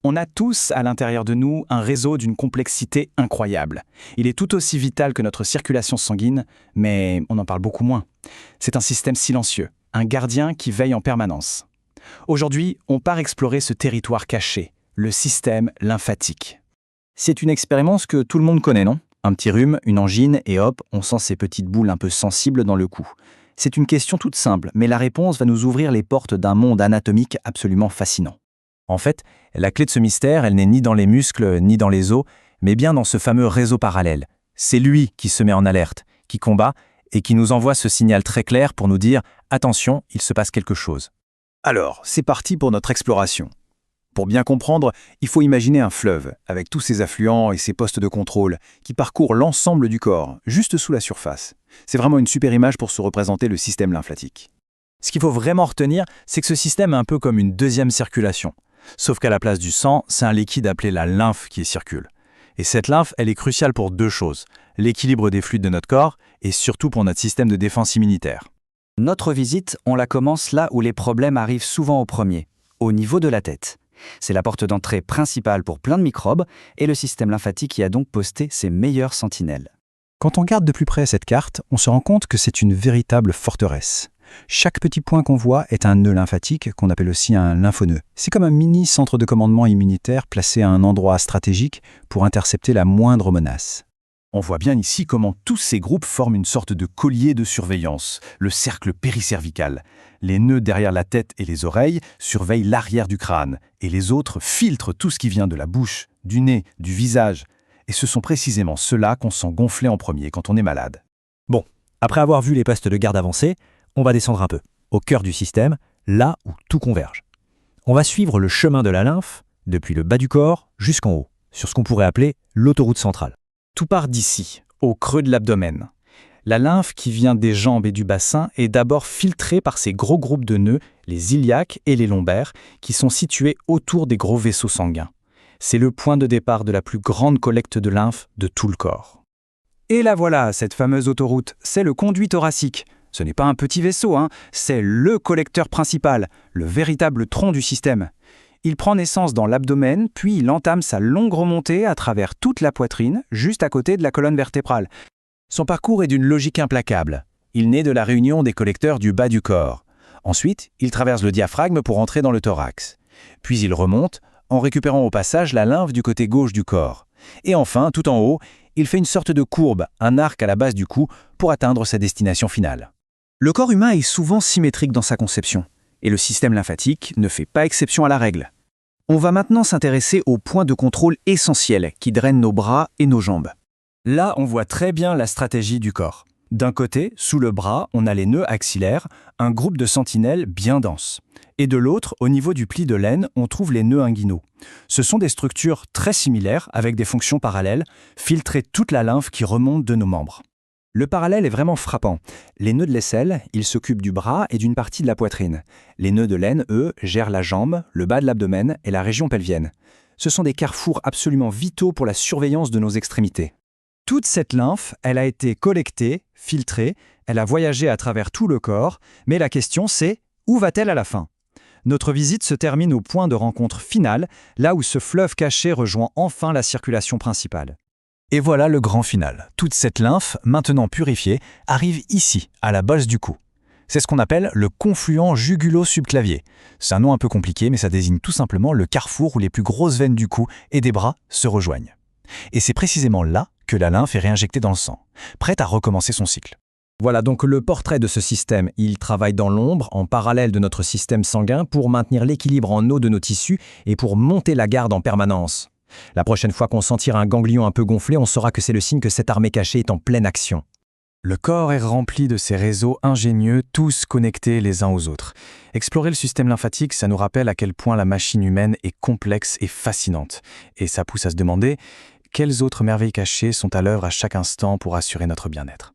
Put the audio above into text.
On a tous à l'intérieur de nous un réseau d'une complexité incroyable. Il est tout aussi vital que notre circulation sanguine, mais on en parle beaucoup moins. C'est un système silencieux, un gardien qui veille en permanence. Aujourd'hui, on part explorer ce territoire caché, le système lymphatique. C'est une expérience que tout le monde connaît, non? Un petit rhume, une angine, et hop, on sent ces petites boules un peu sensibles dans le cou. C'est une question toute simple, mais la réponse va nous ouvrir les portes d'un monde anatomique absolument fascinant. En fait, la clé de ce mystère, elle n'est ni dans les muscles, ni dans les os, mais bien dans ce fameux réseau parallèle. C'est lui qui se met en alerte, qui combat, et qui nous envoie ce signal très clair pour nous dire « Attention, il se passe quelque chose ». Alors, c'est parti pour notre exploration. Pour bien comprendre, il faut imaginer un fleuve, avec tous ses affluents et ses postes de contrôle, qui parcourent l'ensemble du corps, juste sous la surface. C'est vraiment une super image pour se représenter le système lymphatique. Ce qu'il faut vraiment retenir, c'est que ce système est un peu comme une deuxième circulation. Sauf qu'à la place du sang, c'est un liquide appelé la lymphe qui circule. Et cette lymphe, elle est cruciale pour deux choses, l'équilibre des fluides de notre corps et surtout pour notre système de défense immunitaire. Notre visite, on la commence là où les problèmes arrivent souvent au premier, au niveau de la tête. C'est la porte d'entrée principale pour plein de microbes et le système lymphatique y a donc posté ses meilleures sentinelles. Quand on regarde de plus près cette carte, on se rend compte que c'est une véritable forteresse. Chaque petit point qu'on voit est un nœud lymphatique qu'on appelle aussi un lymphonœud. C'est comme un mini centre de commandement immunitaire placé à un endroit stratégique pour intercepter la moindre menace. On voit bien ici comment tous ces groupes forment une sorte de collier de surveillance, le cercle péricervical. Les nœuds derrière la tête et les oreilles surveillent l'arrière du crâne, et les autres filtrent tout ce qui vient de la bouche, du nez, du visage. Et ce sont précisément ceux-là qu'on sent gonfler en premier quand on est malade. Bon, après avoir vu les postes de garde avancés, on va descendre un peu, au cœur du système, là où tout converge. On va suivre le chemin de la lymphe, depuis le bas du corps jusqu'en haut, sur ce qu'on pourrait appeler l'autoroute centrale. Tout part d'ici, au creux de l'abdomen. La lymphe qui vient des jambes et du bassin est d'abord filtrée par ces gros groupes de nœuds, les iliaques et les lombaires, qui sont situés autour des gros vaisseaux sanguins. C'est le point de départ de la plus grande collecte de lymphe de tout le corps. Et la voilà, cette fameuse autoroute, c'est le conduit thoracique. Ce n'est pas un petit vaisseau, c'est le collecteur principal, le véritable tronc du système. Il prend naissance dans l'abdomen, puis il entame sa longue remontée à travers toute la poitrine, juste à côté de la colonne vertébrale. Son parcours est d'une logique implacable. Il naît de la réunion des collecteurs du bas du corps. Ensuite, il traverse le diaphragme pour entrer dans le thorax. Puis il remonte, en récupérant au passage la lymphe du côté gauche du corps. Et enfin, tout en haut, il fait une sorte de courbe, un arc à la base du cou, pour atteindre sa destination finale. Le corps humain est souvent symétrique dans sa conception, et le système lymphatique ne fait pas exception à la règle. On va maintenant s'intéresser aux points de contrôle essentiels qui drainent nos bras et nos jambes. Là, on voit très bien la stratégie du corps. D'un côté, sous le bras, on a les nœuds axillaires, un groupe de sentinelles bien dense. Et de l'autre, au niveau du pli de l'aine, on trouve les nœuds inguinaux. Ce sont des structures très similaires, avec des fonctions parallèles, filtrer toute la lymphe qui remonte de nos membres. Le parallèle est vraiment frappant. Les nœuds de l'aisselle, ils s'occupent du bras et d'une partie de la poitrine. Les nœuds de l'aine, eux, gèrent la jambe, le bas de l'abdomen et la région pelvienne. Ce sont des carrefours absolument vitaux pour la surveillance de nos extrémités. Toute cette lymphe, elle a été collectée, filtrée, elle a voyagé à travers tout le corps, mais la question c'est, où va-t-elle à la fin ? Notre visite se termine au point de rencontre final, là où ce fleuve caché rejoint enfin la circulation principale. Et voilà le grand final. Toute cette lymphe, maintenant purifiée, arrive ici, à la base du cou. C'est ce qu'on appelle le confluent jugulo-subclavier. C'est un nom un peu compliqué, mais ça désigne tout simplement le carrefour où les plus grosses veines du cou et des bras se rejoignent. Et c'est précisément là que la lymphe est réinjectée dans le sang, prête à recommencer son cycle. Voilà donc le portrait de ce système. Il travaille dans l'ombre, en parallèle de notre système sanguin, pour maintenir l'équilibre en eau de nos tissus et pour monter la garde en permanence. La prochaine fois qu'on sentira un ganglion un peu gonflé, on saura que c'est le signe que cette armée cachée est en pleine action. Le corps est rempli de ces réseaux ingénieux, tous connectés les uns aux autres. Explorer le système lymphatique, ça nous rappelle à quel point la machine humaine est complexe et fascinante. Et ça pousse à se demander quelles autres merveilles cachées sont à l'œuvre à chaque instant pour assurer notre bien-être.